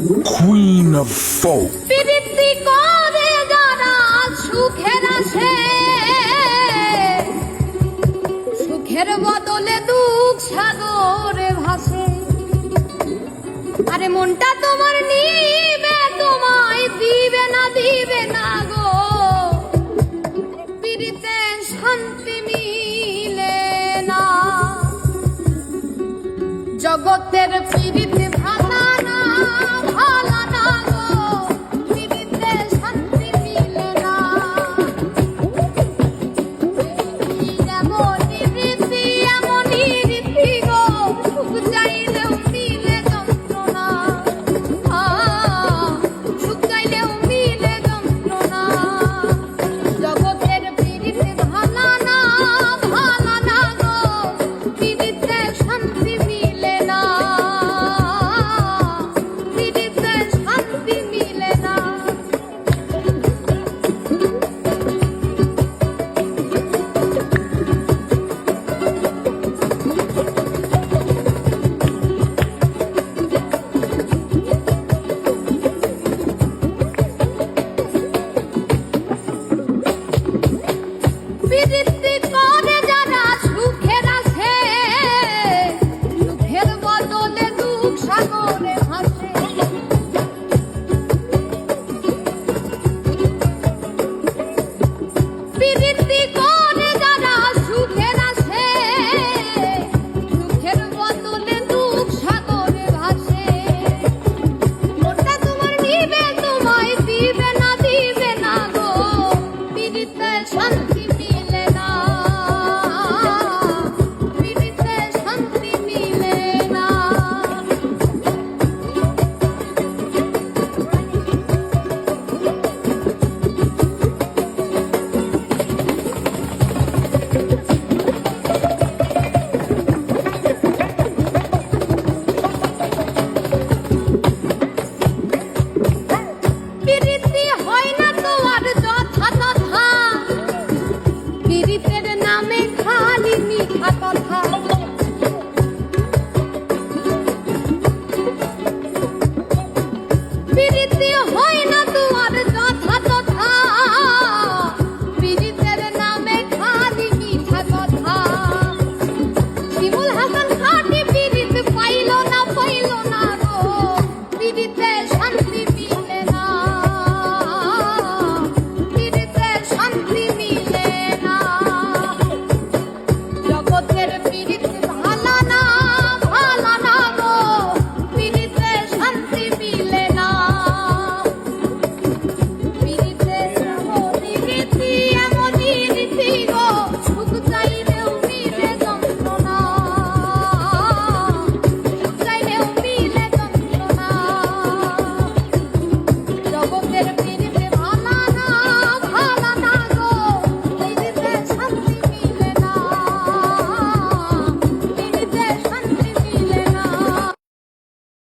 Queen of folk. প্রীতি করে যারা সুখের আসে, সুখের বদলে দুঃখ সাগরে ভাসে। আরে মনটা তোমার নিবে, তোমায় দিবে না গো। প্রীতিতে শান্তি মিলে না, জগতের প্রীতি ভালা না গো। প্রীতিতে শান্তি মিলে না, যেমনই প্রীতি এমনই রীতি গো। সুখ চাইলেও মিলে যন্ত্রণা, সুখ চাইলেও মিলে যন্ত্রণা। জগতের প্রীতি ভালা না গো। প্রীতিতে শান্তি মিলে না, প্রীতিতে শান্তি মিলে না। প্রীতি করে যারা সুখের আসে, সুখের বদলে দুঃখ সাগরে ভাসে। প্রীতি করে যারা সুখের আসে, সুখের বদলে দুঃখ সাগরে ভাসে। মনটা তোমার নিবে, তোমায় দিবে না গো। প্রীতিতে শান্তি মিলে না, প্রীতিতে শান্তি মিলে না। প্রীতি হয় না তো আর যথা তথা, প্রীতির নামে খালি মিঠা কথা। প্রীতি হয় না তো আর যথা তথা, প্রীতির নামে খালি মিঠা কথা। শিমুল হাসান খাটি প্রীতি পাইল না গো। প্রীতিতে শান্তি